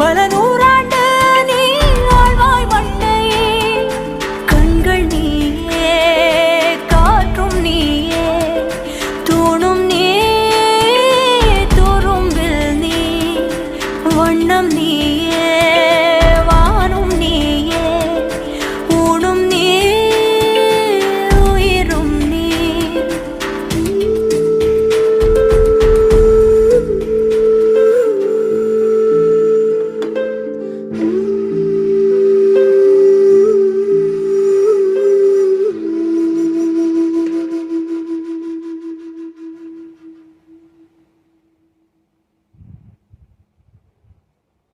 பல நூறாண்டு நீ ஆழ்வாய் மண்ணையே. கண்கள் நீயே, காற்றும் நீயே, தூணும் நீ, துரும்பில் நீ, வண்ணம் நீ.